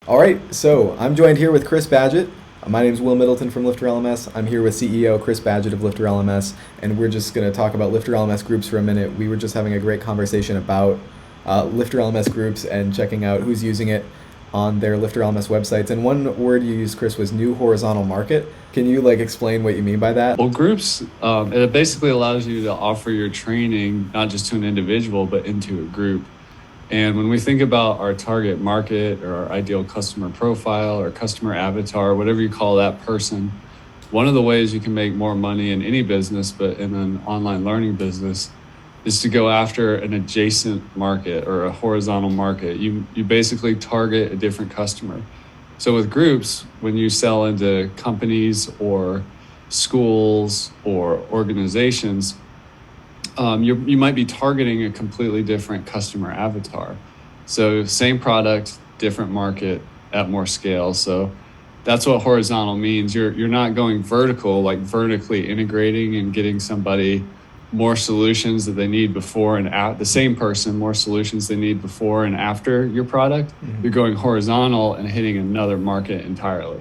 All right, so I'm joined here with Chris Badgett. My name is Will Middleton from LifterLMS. I'm here with CEO Chris Badgett of LifterLMS, and we're just going to talk about LifterLMS groups for a minute. We were just having a great conversation about LifterLMS groups and checking out who's using it on their LifterLMS websites. And one word you used, Chris, was new horizontal market. Can you explain what you mean by that? Well, groups, it basically allows you to offer your training not just to an individual, but into a group. And when we think about our target market or our ideal customer profile or customer avatar, whatever you call that person, one of the ways you can make more money in any business, but in an online learning business, is to go after an adjacent market or a horizontal market. You basically target a different customer. So with groups, when you sell into companies or schools or organizations, you might be targeting a completely different customer avatar. So same product, different market at more scale. So that's what horizontal means. You're not going vertical, like vertically integrating and getting somebody more solutions that they need before and the same person more solutions they need before and after your product. Mm-hmm. You're going horizontal and hitting another market entirely.